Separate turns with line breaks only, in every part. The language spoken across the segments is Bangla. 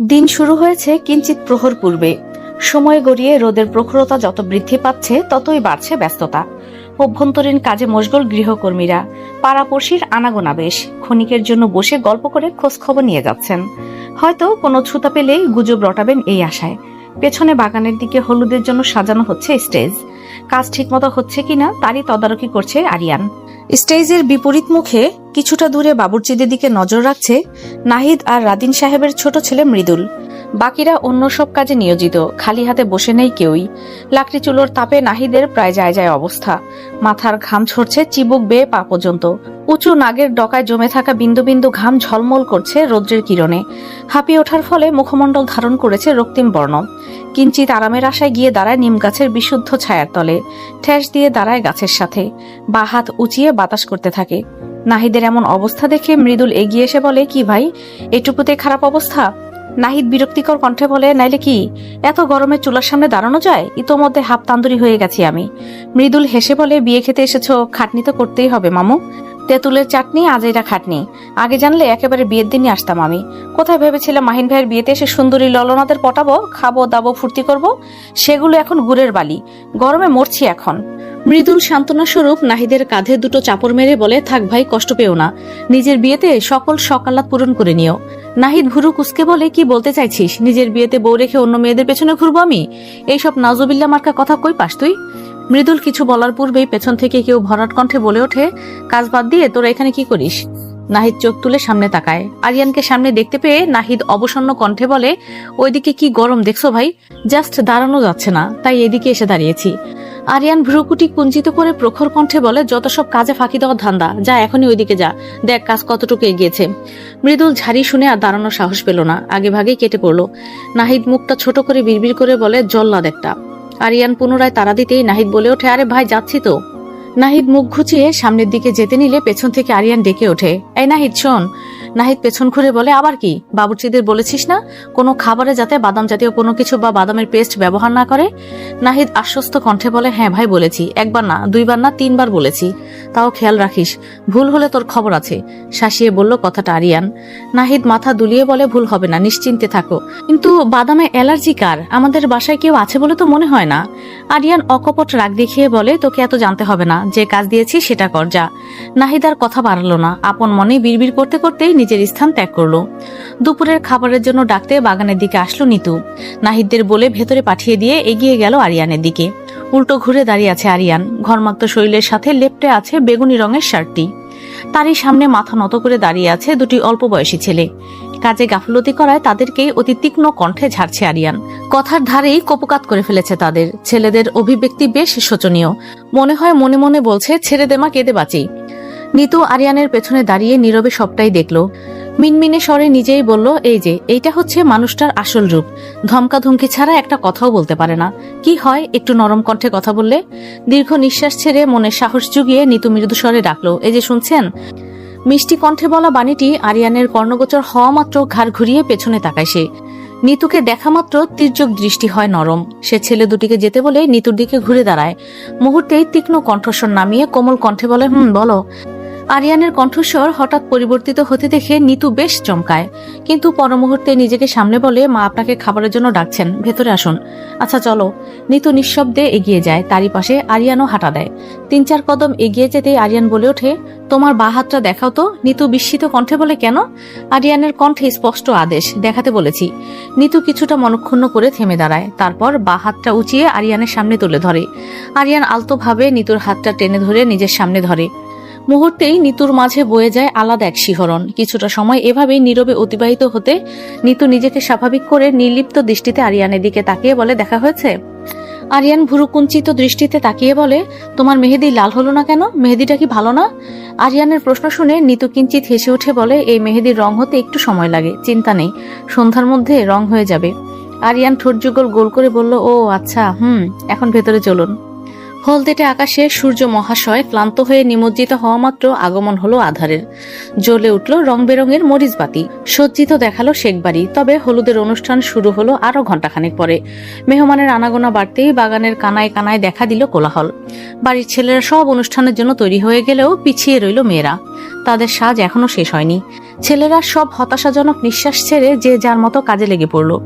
দিন শুরু হয়েছে কিঞ্চিত প্রহর পূর্বে। সময় গড়িয়ে রোদের প্রখরতা যত বৃদ্ধি পাচ্ছে ততই বাড়ছে ব্যস্ততা। অভ্যন্তরীণ কাজে মশগুল গৃহকর্মীরা, পাড়াপড়শির আনাগোনা বেশ। ক্ষণিকের জন্য বসে গল্প করে খোঁজ খবর নিয়ে যাচ্ছেন। হয়তো কোনো ছুতা পেলেই গুজব রটাবেন এই আশায়। পেছনে বাগানের দিকে হলুদের জন্য সাজানো হচ্ছে স্টেজ। কাজ ঠিকমতো হচ্ছে কিনা তারই তদারকি করছে আরিয়ান। স্টেজের বিপরীত মুখে কিছুটা দূরে বাবুর্চিদের দিকে নজর রাখছে নাহিদ আর রাদিন সাহেবের ছোট ছেলে মৃদুল। বাকিরা অন্য সব কাজে নিয়োজিত, খালি হাতে বসে নেই কেউই। লাকড়ি চুলোর তাপে নাহিদের প্রায় যায় যায় অবস্থা। মাথার ঘাম ঝরছে চিবুক বেয়ে পা পর্যন্ত। উঁচু নাগের ডকায় জমে থাকা বিন্দু বিন্দু ঘাম ঝলমল করছে রৌদ্রের কিরণে। হাঁপিয়ে ওঠার ফলে মুখমণ্ডল ধারণ করেছে রক্তিম বর্ণ। কিঞ্চিত আরামের আশায় গিয়ে দাঁড়ায় নিম গাছের বিশুদ্ধ ছায়ার তলে। ঠেস দিয়ে দাঁড়ায় গাছের সাথে, বা হাত উঁচিয়ে বাতাস করতে থাকে। নাহিদের এমন অবস্থা দেখে মৃদুল এগিয়ে এসে বলে, কি ভাই, এটুকুতে খারাপ অবস্থা? নাহিদ বিরক্তিকর কণ্ঠে বলে, নাইলে কি এত গরমে চুলার সামনে দাঁড়ানো যায়? ইতোমধ্যে হাফ তান্দুরি হয়ে গেছি আমি। মৃদুল হেসে বলে, বিয়ে খেতে এসেছো, খাটনি তো করতেই হবে মামু। তেঁতুলের চাটনি আজ এটা খাটনি। আগে জানলে একেবারে বিয়ের দিনই আসতাম আমি। কোথায় ভেবেছিলাম মাহিন ভাইয়ের বিয়েতে এসে সুন্দরী ললনাদের পটাবো, খাবো দাবো, ফুর্তি করব। সেগুলো এখন গুড়ের বালি। গরমে মরছি এখন। মৃদুল সান্ত্বনা স্বরূপ নাহিদের কাঁধে দুটো চাপড় মেরে বলে, থাক ভাই, কষ্ট পেও না। নিজের বিয়েতে সকল সকালাত পূরণ করে নিও। নাহিদ ভুরু কুসকে বলে, কি বলতে চাইছিস? নিজের বিয়েতে বউ রেখে অন্য মেয়েদের পেছনে ঘুরবো আমি? এইসব নাজুবিল্লা মার্কা কথা কই পাস তুই? মৃদুল কিছু বলার পূর্বেই পেছন থেকে কেউ ভরাট কণ্ঠে বলে ওঠে, কাজ বাদ দিয়ে তোরা এখানে কি করিস? নাহিদ চোখ তুলে সামনে তাকায়। আরিয়ানকে সামনে দেখতে পেয়ে নাহিদ অবসন্ন কণ্ঠে বলে, ওইদিকে কি গরম দেখছো ভাই, জাস্ট দাঁড়ানো যাচ্ছে না, তাই এদিকে এসে দাঁড়িয়েছি। আরিয়ান ভ্রুকুটি কুঞ্চিত করে প্রখর কণ্ঠে বলে, যত সব কাজে ফাঁকি দেওয়ার ধান্দা, যা এখনই ওইদিকে যা, দেখ কাজ কতটুকু এগিয়েছে। মৃদুল ঝাড়ি শুনে আর দাঁড়ানোর সাহস পেল না, আগে ভাগেই কেটে পড়লো। নাহিদ মুখটা ছোট করে বিড়বিড় করে বলে, জল্লাদ একটা। আরিয়ান পুনরায় তাড়া দিতেই নাহিদ বলে ওঠে, আরে ভাই যাচ্ছি তো। নাহিদ মুখ ঘুচিয়ে সামনের দিকে যেতে নিলে পেছন থেকে আরিয়ান ডেকে ওঠে, এই নাহিদ শোন। নাহিদ পেছন ঘুরে বলে, আবার কি? বাবুর্চিদের বলেছিস না কোনো খাবারে যাতে বাদাম জাতীয় কোনো কিছু বা বাদামের পেস্ট ব্যবহার না করে? নাহিদ আশ্বস্ত কণ্ঠে বলে, হ্যাঁ ভাই বলেছি, একবার না, দুইবার না, তিনবার বলেছি। তাও খেয়াল রাখিস, ভুল হলে তোর খবর আছে। শাসিয়ে বলল কথাটা আরিয়ান। নাহিদ মাথা দুলিয়ে বলে, ভুল হবে না, নিশ্চিন্তে থাকো। কিন্তু বাদামে অ্যালার্জি কার? আমাদের বাসায় কেউ আছে বলে তো মনে হয় না। আরিয়ান অকপট রাগ দেখিয়ে বলে, তোকে এত জানতে হবে না, যে কাজ দিয়েছি সেটা কর যা। নাহিদ আর কথা বাড়ালো না, আপন মনে বিড়বিড় করতে করতেই নিজের স্থান ত্যাগ করলো। দুপুরের খাবারের জন্য ডাকতে বাগানের দিকে আসলো নিতু। নাহিদদের বলে ভেতরে পাঠিয়ে দিয়ে এগিয়ে গেল আরিয়ানের দিকে। উল্টো ঘুরে দাঁড়িয়ে আছে আরিয়ান, ঘরমাক্ত শরীরের সাথে লেপ্টে আছে বেগুনি রঙের শার্টটি। তারই সামনে মাথা নত করে দাঁড়িয়ে আছে দুটি অল্প বয়সী ছেলে। কাজে গাফলতি করায় তাদেরকেই অতি তীক্ষ্ণ কণ্ঠে ঝাড়ছে আরিয়ান। কথার ধারেই কপোকাত করে ফেলেছে তাদের। ছেলেদের অভিব্যক্তি বেশ শোচনীয়, মনে হয় মনে মনে বলছে, ছেড়ে দেমা, কেঁদে বাঁচি। নিতু আরিয়ানের পেছনে দাঁড়িয়ে নীরবে সবটাই দেখলো। মিনমিনে স্বরে নিজেই বলল, এই যে এইটা হচ্ছে মানুষটার আসল রূপ। ধমকাধমকি ছাড়া একটা কথাও বলতে পারে না। কি হয় একটু নরম কণ্ঠে কথা বললে? দীর্ঘ নিঃশ্বাস ছেড়ে মনে সাহস জুগিয়ে নিতু মৃদু স্বরে ডাকলো, এই যে শুনছেন? মিষ্টি কণ্ঠে বলা বাণীটি আরিয়ানের কর্ণগোচর হওয়া মাত্র ঘাড় ঘুরিয়ে পেছনে তাকায় সে। নিতুকে দেখা মাত্র তির্যক দৃষ্টি হয় নরম। সে ছেলে দুটিকে যেতে বলে নিতুর দিকে ঘুরে দাঁড়ায়। মুহূর্তেই তীক্ষ্ণ কণ্ঠস্বর নামিয়ে কোমল কণ্ঠে বলে, বলো। আরিয়ানের কণ্ঠস্বর হঠাৎ পরিবর্তিত হতে দেখে নিতু বেশ চমকায়, কিন্তু পরমুহূর্তে নিজেকে সামলে বলে, মা আপনাকে খাবারের জন্য ডাকছেন, ভেতরে আসুন। আচ্ছা চলো। নিতু নিঃশব্দে এগিয়ে যায়, তারই পাশে আরিয়ানও হাঁটা দেয়। 3-4 কদম এগিয়ে যেতেই আরিয়ান বলে ওঠে, তোমার বা হাতটা দেখাও তো। নিতু বিস্মিত কণ্ঠে বলে, কেন? আরিয়ানের কণ্ঠে স্পষ্ট আদেশ, দেখাতে বলেছি। নিতু কিছুটা মনক্ষুণ্ণ করে থেমে দাঁড়ায়, তারপর বা হাতটা উঁচিয়ে আরিয়ানের সামনে তুলে ধরে। আরিয়ান আলতোভাবে নিতুর হাতটা টেনে ধরে নিজের সামনে ধরে। মুহূর্তেই নিতুর মাঝে বয়ে যায় আলাদা এক শিহরণ। কিছুটা সময় এভাবেই নীরবে অতিবাহিত হতে নিতু নিজেকে স্বাভাবিক করে নির্লিপ্ত দৃষ্টিতে আরিয়ানের দিকে তাকিয়ে বলে, দেখা হয়েছে? আরিয়ান ভুরুকুঞ্চিত দৃষ্টিতে তাকিয়ে বলে, তোমার মেহেদি লাল হলো না কেন? মেহেদিটা কি ভালো না? আরিয়ানের প্রশ্ন শুনে নিতু কিঞ্চিত হেসে উঠে বলে, এই মেহেদির রং হতে একটু সময় লাগে, চিন্তা নেই, সন্ধ্যার মধ্যে রং হয়ে যাবে। আরিয়ান ঠোঁট যুগল গোল করে বলল, ও আচ্ছা, এখন ভেতরে চলুন। হলদেটে আকাশে সূর্য মহাশয় ক্লান্ত হয়ে নিমজ্জিত হওয়া মাত্র আগমন হলো আধারের। জ্বলে উঠল রং বেরঙের মরিচবাতি, সজ্জিত দেখালো শেখবাড়ি। তবে হলুদের অনুষ্ঠান শুরু হলো আরো ঘণ্টাখানেক পরে। মেহমানের আনাগোনা বাড়তেই বাগানের কানায় কানায় দেখা দিল কোলাহল। বাড়ির ছেলেরা সব অনুষ্ঠানের জন্য তৈরি হয়ে গেলেও পিছিয়ে রইল মেয়েরা। তাদের সাজ এখনো শেষ হয়নি। ছেলেরা সব হতাশাজনক নিঃশ্বাস ছেড়ে যে যার মতো কাজে লেগে পড়ল।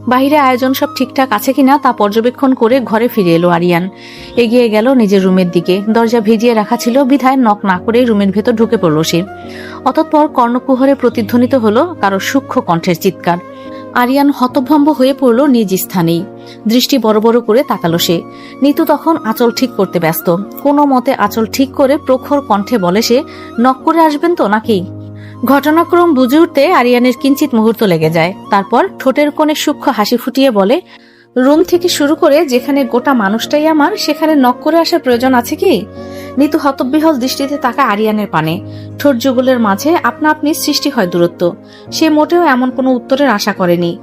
বাহিরে আয়োজন সব ঠিকঠাক আছে কিনা তা পর্যবেক্ষণ করে ঘরে ফিরে এলো আরিয়ান। এগিয়ে গেল নিজের রুমের দিকে। দরজা ভিজিয়ে রাখা ছিল বিধায় নক না করে রুমের ভেতর ঢুকে পড়ল সে। অতঃপর কর্ণকুহরে প্রতিধ্বনিত হলো কারো সূক্ষ্ম কণ্ঠের চিৎকার। আরিয়ান হতভম্ব হয়ে পড়ল নিজ স্থানেই। দৃষ্টি বড় বড় করে তাকালো সে। নিতু তখন আঁচল ঠিক করতে ব্যস্ত। কোনো মতে আঁচল ঠিক করে প্রখর কণ্ঠে বলে সে, নক করে আসবেন তো নাকি? ঘটনাক্রম বুঝে উঠতে আরিয়ানের কিঞ্চিত মুহূর্ত লেগে যায়। তারপর ঠোঁটের কোণে সূক্ষ্ম হাসি ফুটিয়ে বলে, রুম থেকে শুরু করে যেখানে গোটা মানুষটাই আমার, সেখানে নক করে আসার প্রয়োজন আছে কি? নিতু হতবিহ্বল দৃষ্টিতে তাকায় আরিয়ানের পানে। ঠোঁট যুগলের মাঝে আপনা আপনি সৃষ্টি হয় দূরত্ব। সে মোটেও এমন কোনো উত্তরের আশা করেনি।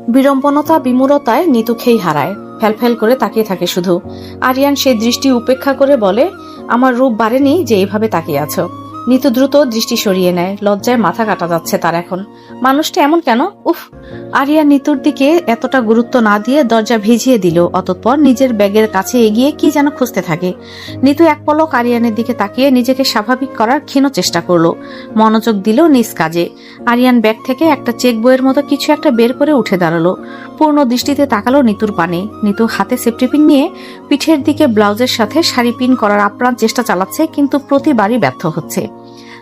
বিড়ম্বনতা বিমূঢ়তায় নিতু খেই হারায়। ফেলফেল করে তাকিয়ে থাকে শুধু। আরিয়ান সেই দৃষ্টি উপেক্ষা করে বলে, আমার রূপ বাড়েনি যে এইভাবে তাকিয়ে আছো। নিতু দ্রুত দৃষ্টি সরিয়ে নেয়। লজ্জায় মাথা কাটা যাচ্ছে তার এখন। মানুষটা এমন কেন? উফ! আরিয়া নিতুর দিকে এতটা গুরুত্ব না দিয়ে দরজা ভিজিয়ে দিল। অতঃপর নিজের ব্যাগের কাছে এগিয়ে কি যেন খুঁজতে থাকে। নিতু এক পলক আরিয়ানের দিকে তাকিয়ে নিজেকে স্বাভাবিক করার ক্ষীণ চেষ্টা করলো। মনোযোগ দিল নিজ কাজে। আরিয়ান ব্যাগ থেকে একটা চেক বইয়ের মতো কিছু একটা বের করে উঠে দাঁড়ালো। পূর্ণ দৃষ্টিতে তাকালো নিতুর পানে। নিতু হাতে সেফটি পিন নিয়ে পিঠের দিকে ব্লাউজের সাথে শাড়ি পিন করার আপ্রাণ চেষ্টা চালাচ্ছে, কিন্তু প্রতিবারই ব্যর্থ হচ্ছে।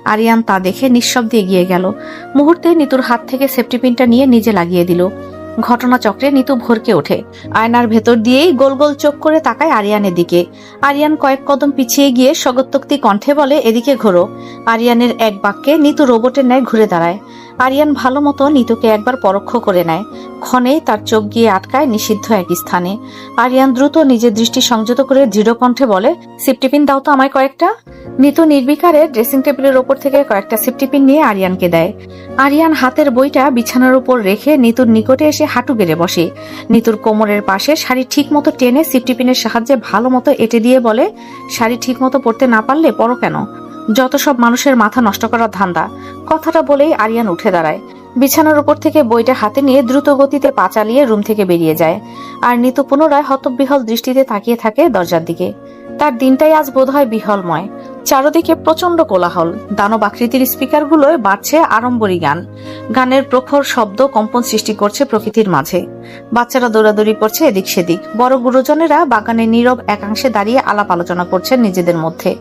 আরিয়ান তা দেখে নিঃশব্দে এগিয়ে গেল। মুহূর্তে নিতুর হাত থেকে সেফটি পিনটা নিয়ে নিজে লাগিয়ে দিল। ঘটনাচক্রে নিতু ভরকে ওঠে। আয়নার ভেতর দিয়েই গোল গোল চোখ করে তাকায় আরিয়ানের দিকে। আরিয়ান কয়েক কদম পিছিয়ে গিয়ে স্বগতোক্তি কণ্ঠে বলে, এদিকে ঘোরো। আরিয়ানের এক বাক্যে নিতু রোবটের ন্যায় ঘুরে দাঁড়ায়। আরিয়ান ভালো মতো নিতুকে একবার পরোক্ষ করে নেয়। ক্ষণেই তার চোখ গিয়ে আটকায় নিষিদ্ধ এক স্থানে। আরিয়ান দ্রুত নিজের দৃষ্টি সংযত করে দৃঢ় কণ্ঠে বলে, সেফটি পিন দাও তো আমায় কয়েকটা। নিতু নির্বিকারে ড্রেসিং টেবিলের ওপর থেকে কয়েকটা সেফটি পিন নিয়ে আরিয়ানকে দেয়। আরিয়ান হাতের বইটা বিছানার উপর রেখে নিতুর নিকটে এসে হাঁটু গেড়ে বসে। নিতুর কোমরের পাশে শাড়ি ঠিক মতো টেনে সেফটি পিনের সাহায্যে ভালো মতো এঁটে দিয়ে বলে, শাড়ি ঠিক মতো পরতে না পারলে পরো কেন? যত সব মানুষের মাথা নষ্ট করার ধান্দা। কথাটা বলেই আরিয়ান উঠে দাঁড়ায়। বিছানার উপর থেকে বইটা হাতে নিয়ে দ্রুত গতিতে পা চালিয়ে রুম থেকে বেরিয়ে যায়। আর নিতু পুনরায় হতবিহ্বল দৃষ্টিতে তাকিয়ে থাকে দরজার দিকে। তার দিনটাই আজ বোধহয় বিহ্বলময়। চারদিকে প্রচন্ড কোলাহল। দানব আকৃতির স্পিকারগুলোয় বাড়ছে আড়ম্বরী গান। গানের প্রখর শব্দ কম্পন সৃষ্টি করছে প্রকৃতির মাঝে। বাচ্চারা দৌড়াদৌড়ি করছে এদিক সেদিক। বড় গুরুজনেরা বাগানের নীরব একাংশে দাঁড়িয়ে আলাপ আলোচনা করছেন নিজেদের মধ্যে।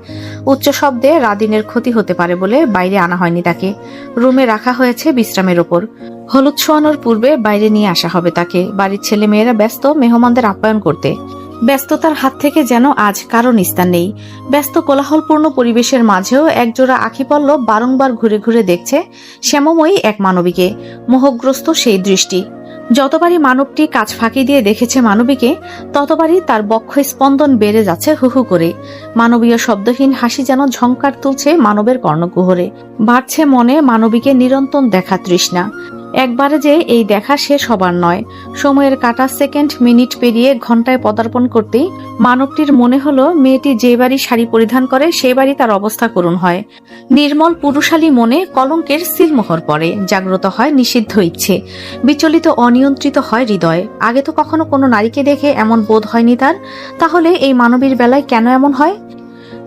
উচ্চ শব্দে রাদিনের ক্ষতি হতে পারে বলে বাইরে আনা হয়নি তাকে। রুমে রাখা হয়েছে বিশ্রামের ওপর। হলুদ ছোঁয়ানোর পূর্বে বাইরে নিয়ে আসা হবে তাকে। বাড়ির ছেলে মেয়েরা ব্যস্ত মেহমানদের আপ্যায়ন করতে। ব্যস্ততার হাত থেকে যেন আজ কারো নিস্তার নেই। ব্যস্ত কোলাহলপূর্ণ পরিবেশের মাঝেও একজোড়া আখিপল্লব বারংবার ঘুরে ঘুরে দেখছে শ্যামময়ী এক মানবীকে। মোহগ্রস্ত সেই দৃষ্টি। যতবারই মানবটি কাজ ফাঁকি দিয়ে দেখেছে মানবীকে, ততবারই তার বক্ষ স্পন্দন বেড়ে যাচ্ছে হু হু করে। মানবীয় শব্দহীন হাসি যেন ঝংকার তুলছে মানবের কর্ণকুহরে। বাড়ছে মনে মানবীকে নিরন্তর দেখা তৃষ্ণা। একবারে যে এই দেখা শেষ হবার নয়। সময়ের কাটা সেকেন্ড মিনিট পেরিয়ে ঘন্টায় পদার্পণ করতেই মানবটির মনে হলো মেয়েটি যে বাড়ি শাড়ি পরিধান করে সেই বাড়ি তার অবস্থা করুণ হয়। নির্মল পুরুষালী মনে কলঙ্কের সিলমোহর পড়ে। জাগ্রত হয় নিষিদ্ধ ইচ্ছে। বিচলিত অনিয়ন্ত্রিত হয় হৃদয়। আগে তো কখনো কোনো নারীকে দেখে এমন বোধ হয়নি তার। তাহলে এই মানবীর বেলায় কেন এমন হয়?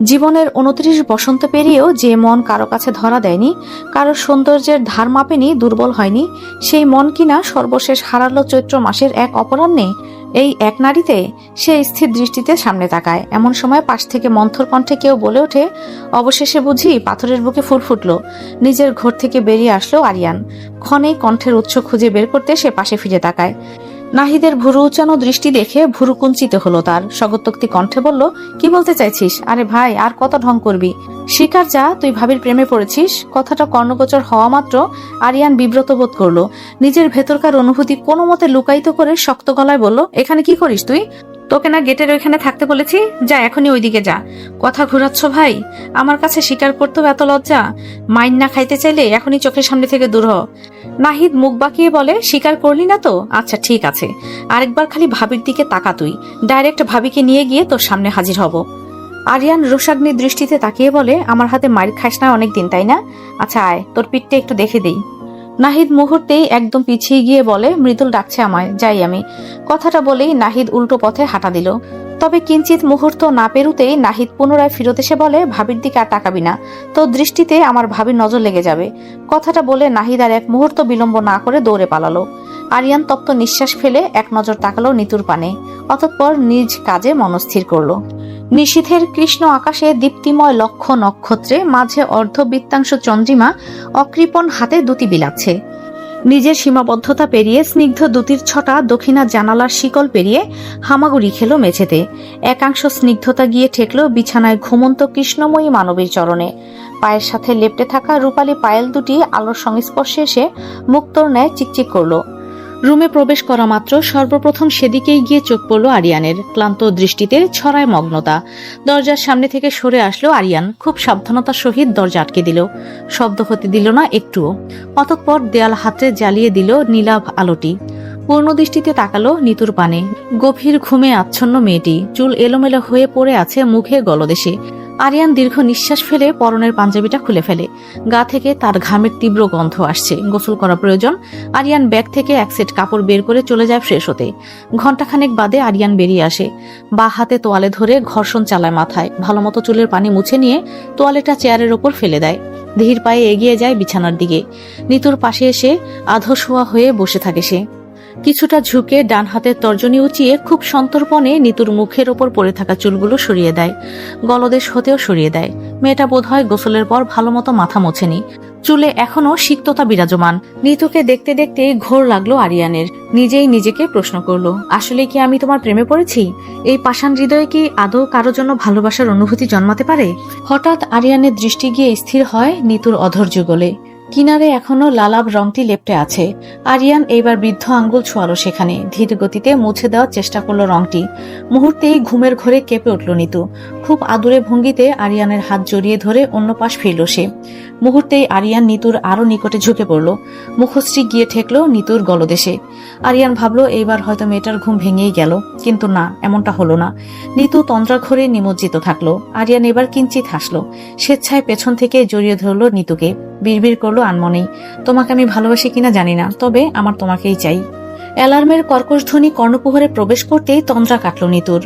জীবনের 29 বসন্ত পেরিয়েও যে মন কারো কাছে ধরা দেয়নি, কারো সৌন্দর্যের ধার মাপেনি, দুর্বল হয়নি, সেই মন কিনা সর্বশেষ হারালো চৈত্র মাসের এক অপরাহ্নে এই এক নারীতে। সে স্থির দৃষ্টিতে সামনে তাকায়। এমন সময় পাশ থেকে মন্থর কণ্ঠে কেউ বলে ওঠে, অবশেষে বুঝি পাথরের বুকে ফুল ফুটলো। নিজের ঘর থেকে বেরিয়ে আসলো আরিয়ান। ক্ষণেই কণ্ঠের উৎস খুঁজে বের করতে সে পাশে ফিরে তাকায়। নাহিদের ভুরু উঁচানো দৃষ্টি দেখে ভুরু কুঞ্চিত হলো তার। স্বগতোক্তি কণ্ঠে বলল, কি বলতে চাইছিস? আরে ভাই, আর কত ঢং করবি? স্বীকার যা, তুই ভাবির প্রেমে পড়েছিস। কথাটা কর্ণগোচর হওয়া মাত্র আরিয়ান বিব্রত বোধ করলো। নিজের ভেতরকার অনুভূতি কোনো মতে লুকায়িত করে শক্ত গলায় বলল, এখানে কি করিস তুই? তোকে না গেটের ওইখানে থাকতে বলেছি? যা এখনই ওইদিকে যা। কথা ঘুরাচ্ছ ভাই? আমার কাছে স্বীকার করতেও এত লজ্জা? মাইন না খাইতে চাইলে এখনই চোখের সামনে থেকে দূর হ। নাহিদ মুখ বাঁকিয়ে বলে, স্বীকার করলি না তো? আচ্ছা ঠিক আছে, আরেকবার খালি ভাবির দিকে তাকা তুই, ডাইরেক্ট ভাবিকে নিয়ে গিয়ে তোর সামনে হাজির হব। আরিয়ান রোষাগ্নি দৃষ্টিতে তাকিয়ে বলে, আমার হাতে মার খাইস না অনেকদিন, তাই না? আচ্ছা আয়, তোর পিঠটা একটু দেখে দেই। নাহিদ মুহূর্তেই একদম পিছিয়ে গিয়ে বলে, মৃদুল ডাকছে আমায়, যাই আমি। কথাটা বলেই নাহিদ উল্টো পথে হাঁটা দিল। তবে কিঞ্চিত মুহূর্ত না পেরুতেই নাহিদ পুনরায় ফিরত এসে বলে, ভাবির দিকে আর তাকাবি না, তোর দৃষ্টিতে আমার ভাবির নজর লেগে যাবে। কথাটা বলে নাহিদ আর এক মুহূর্ত বিলম্ব না করে দৌড়ে পালালো। আরিয়ান তপ্ত নিঃশ্বাস ফেলে এক নজর তাকালো নিতুর পানে, অতঃপর নিজ কাজে মনস্থির করলো। নিশীথের কৃষ্ণ আকাশে দীপ্তিময় লক্ষ নক্ষত্রে মাঝে অর্ধবৃত্তাংশ চন্দ্রিমা অকৃপণ হাতে দুটি বিলাচ্ছে। নিজের সীমাবদ্ধতা পেরিয়ে স্নিগ্ধ দুটির ছটা দক্ষিণা জানালার শিকল পেরিয়ে হামাগুড়ি খেল মেঝেতে। একাংশ স্নিগ্ধতা গিয়ে ঠেকল বিছানায় ঘুমন্ত কৃষ্ণময়ী মানবীর চরণে। পায়ের সাথে লেপ্টে থাকা রূপালী পায়েল দুটি আলোর সংস্পর্শে এসে মুক্তোর ন্যায় চিকচিক করল। রুমে প্রবেশ করা মাত্র সর্বপ্রথম সেদিকেই গিয়ে চোখ পড়ল আরিয়ানের। ক্লান্ত দৃষ্টিতে ছড়ায় মগ্নতা। দরজার সামনে থেকে সরে আসলো আরিয়ান। খুব সাবধানতার সহিত দরজা আটকে দিল, শব্দ হতে দিল না একটুও। অতঃপর দেয়াল হাতে জ্বালিয়ে দিল নীলাভ আলোটি। পূর্ণ দৃষ্টিতে তাকালো নিতুর পানে। গভীর ঘুমে আচ্ছন্ন মেয়েটি, চুল এলোমেলো হয়ে পড়ে আছে মুখে গলদেশে। আরিয়ান দীর্ঘ নিঃশ্বাস ফেলে পরনের পাঞ্জাবিটা খুলে ফেলে। গা থেকে তার ঘামের তীব্র গন্ধ আসছে, গোসল করা প্রয়োজন। আরিয়ান ব্যাগ থেকে এক সেট কাপড় বের করে চলে যায় ফ্রেশ হতে। ঘণ্টাখানেক বাদে আরিয়ান বেরিয়ে আসে। বা হাতে তোয়ালে ধরে ঘর্ষণ চালায় মাথায়। ভালোমতো চুলের পানি মুছে নিয়ে তোয়ালেটা চেয়ারের ওপর ফেলে দেয়। ধীর পায়ে এগিয়ে যায় বিছানার দিকে। নিতুর পাশে এসে আধো শোয়া হয়ে বসে থাকে সে। কিছুটা ঝুঁকে ডান হাতের তর্জনী উঁচিয়ে খুব সন্তর্পণে নিতুর মুখের ওপর পড়ে থাকা চুলগুলো সরিয়ে দেয়, গলদেশ হতেও সরিয়ে দেয়। মেয়েটা বোধহয় গোসলের পর ভালোমতো মাথা মোছেনি, চুলে এখনো সিক্ততা বিরাজমান। নিতুকে দেখতে দেখতে ঘোর লাগলো আরিয়ানের। নিজেই নিজেকে প্রশ্ন করলো, আসলে কি আমি তোমার প্রেমে পড়েছি? এই পাষাণ হৃদয়ে কি আদৌ কারো জন্য ভালোবাসার অনুভূতি জন্মাতে পারে? হঠাৎ আরিয়ানের দৃষ্টি গিয়ে স্থির হয় নিতুর অধৈর্য গোলে। কিনারে এখনো লালাভ রংটি লেপ্টে আছে। আরিয়ান এইবার বৃদ্ধ আঙ্গুল ছোঁয়ালো সেখানে, ধীর গতিতে মুছে দেওয়ার চেষ্টা করলো রংটি। মুহূর্তেই ঘুমের ঘোরে কেঁপে উঠল নিতু। খুব আদুরে ভঙ্গিতে আরিয়ানের হাত জড়িয়ে ধরে অন্য পাশ ফিরল সে। মুহূর্তেই আরিয়ান নিতুর আরো নিকটে ঝুঁকে পড়ল। মুখশ্রী গিয়ে ঠেকল নিতুর গলদেশে। আরিয়ান ভাবল এইবার হয়তো মেয়েটার ঘুম ভেঙেই গেল, কিন্তু না, এমনটা হলো না। নিতু তন্দ্রাঘরে নিমজ্জিত থাকলো। আরিয়ান এবার কিঞ্চিত হাসলো। স্বেচ্ছায় পেছন থেকে জড়িয়ে ধরল নিতুকে। বিড়বিড় করলো আনমনেই, তোমাকে আমি ভালোবাসি কিনা জানি না, তবে আমার তোমাকেই চাই। অ্যালার্মের কর্কশ ধ্বনি কর্ণপুহরে প্রবেশ করতেই তন্দ্রা কাটল নিতুর।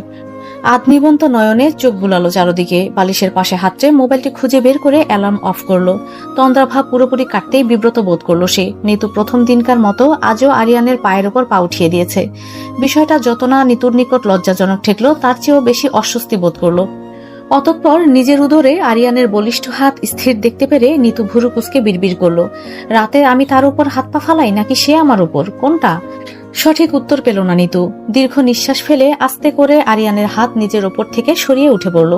আধনিবন্ত নয়নে চোখ বুলালো চারদিকে। বালিশের পাশে হাতড়ে মোবাইলটি খুঁজে বের করে অ্যালার্ম অফ করলো। তন্দ্রা ভাব পুরোপুরি কাটতেই বিব্রত বোধ করলো সে। নিতু প্রথম দিনকার মতো আজও আরিয়ানের পায়ের ওপর পা উঠিয়ে দিয়েছে। বিষয়টা যত না নিতুর নিকট লজ্জাজনক ঠেকলো, তার চেয়েও বেশি অস্বস্তি বোধ করলো। অতঃপর নিজের উদরে আরিয়ানের বলিষ্ঠ হাত স্থির দেখতে পেরে নিতু ভুরু কুঁচকে বিড়বিড় করলো, রাতে আমি তার উপর হাত পা ফালাই নাকি সে আমার উপর, কোনটা? সঠিক উত্তর পেল না নিতু। দীর্ঘ নিঃশ্বাস ফেলে আস্তে করে আরিয়ানের হাত নিজের ওপর থেকে সরিয়ে উঠে পড়ল।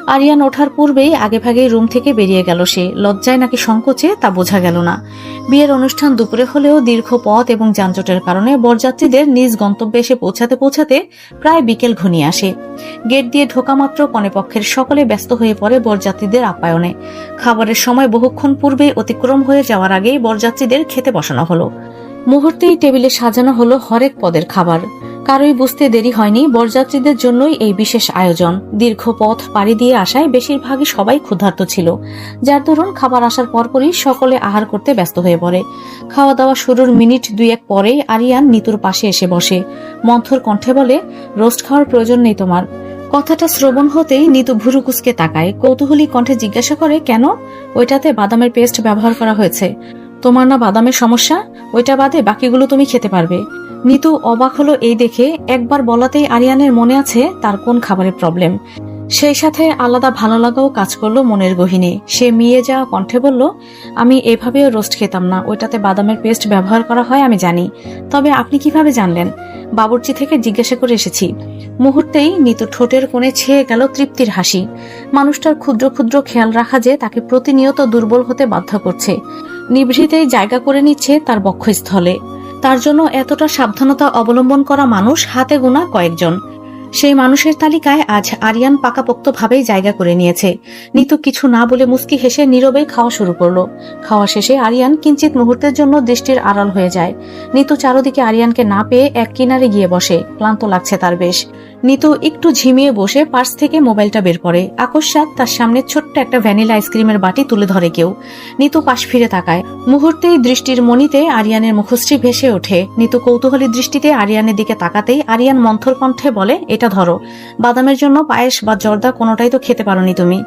আরিয়ান ওঠার পূর্বেই আগেভাগেই রুম থেকে বেরিয়ে গেল সে। লজ্জায় নাকি সংকোচে তা বোঝা গেল না। বিয়ের অনুষ্ঠান দুপুরে হলেও দীর্ঘ পথ এবং যানজটের কারণে বরযাত্রীদের নিজ গন্তব্যে এসে পৌঁছাতে পৌঁছাতে প্রায় বিকেল ঘনিয়ে আসে। গেট দিয়ে ঢোকা মাত্র কনেপক্ষের সকলে ব্যস্ত হয়ে পড়ে বরযাত্রীদের আপ্যায়নে। খাবারের সময় বহুক্ষণ পূর্বেই অতিক্রম হয়ে যাওয়ার আগেই বরযাত্রীদের খেতে বসানো হলো। মুহূর্তেই টেবিলে সাজানো হলো হরেক পদের খাবার। কারোই বুঝতে দেরি হয়নি বরযাত্রীদের জন্যই এই বিশেষ আয়োজন। দীর্ঘ পথ পাড়ি দিয়ে আসায় বেশিরভাগই সবাই ক্ষুধার্ত ছিল, যার দরুন খাবার আসার পরপরই সকলে আহার করতে ব্যস্ত হয়ে পড়ে। খাওয়া দাওয়া শুরুর মিনিট দুয়েক পরেই আরিয়ান নিতুর পাশে এসে বসে। মন্থর কণ্ঠে বলে, রোস্ট খাওয়ার প্রয়োজন নেই তোমার। কথাটা শ্রবণ হতেই নিতু ভুরু কুঁচকে তাকায়। কৌতূহলী কণ্ঠে জিজ্ঞাসা করে, কেন? ওইটাতে বাদামের পেস্ট ব্যবহার করা হয়েছে। তোমার না বাদামের সমস্যা? ওইটা বাদে বাকিগুলো তুমি খেতে পারবে। নিতু অবাক হলো এই দেখে। একবার বলাতেই আরিয়ানের মনে আছে তার কোন খাবারের প্রবলেম। সেই সাথে আলাদা ভালো লাগাও কাজ করলো মনের গহীনে। সে মিয়ে যাওয়া কণ্ঠে বলল, আমি এভাবেও রোস্ট খেতাম না, ওইটাতে বাদামের পেস্ট ব্যবহার করা হয় আমি জানি। তবে আপনি কিভাবে জানলেন? বাবুর্চি থেকে জিজ্ঞাসা করে এসেছি। মুহূর্তেই নিতু ঠোঁটের কোণে ছেয়ে গেল তৃপ্তির হাসি। মানুষটার ক্ষুদ্র ক্ষুদ্র খেয়াল রাখা যে তাকে প্রতিনিয়ত দুর্বল হতে বাধ্য করছে, নিভৃতেই জায়গা করে নিচ্ছে তার বক্ষস্থলে। তার জন্য এতটা সাবধানতা অবলম্বন করা মানুষ হাতে গোনা কয়েকজন। সেই মানুষের তালিকায় আজ আরিয়ান পাকাপোক্তভাবেই জায়গা করে নিয়েছে। নিতু কিছু না বলে মুস্কি হেসে নীরবে খাওয়া শুরু করলো। খাওয়া শেষে আরিয়ান কিঞ্চিত মুহূর্তের জন্য দৃষ্টির আড়াল হয়ে যায়। নিতু চারদিকে আরিয়ানকে না পেয়ে এক কিনারে গিয়ে বসে। ক্লান্ত লাগছে তার বেশ। নিতু একটু ঝিমিয়ে বসে পার্স থেকে মোবাইলটা বের করে। আকস্মাৎ তার সামনে ছোট্ট একটা ভ্যানিলা আইসক্রিমের বাটি তুলে ধরে কেউ। নিতু পাশ ফিরে তাকায়। মুহূর্তেই দৃষ্টির মণিতে আরিয়ানের মুখশ্রী ভেসে ওঠে। নিতু কৌতূহলী দৃষ্টিতে আরিয়ানের দিকে তাকাতেই আরিয়ান মন্থর কণ্ঠে বলে, এটা ধরো। বাদামের জন্য পায়েস বা জর্দা কোনোটাই তো খেতে পারোনি তুমি।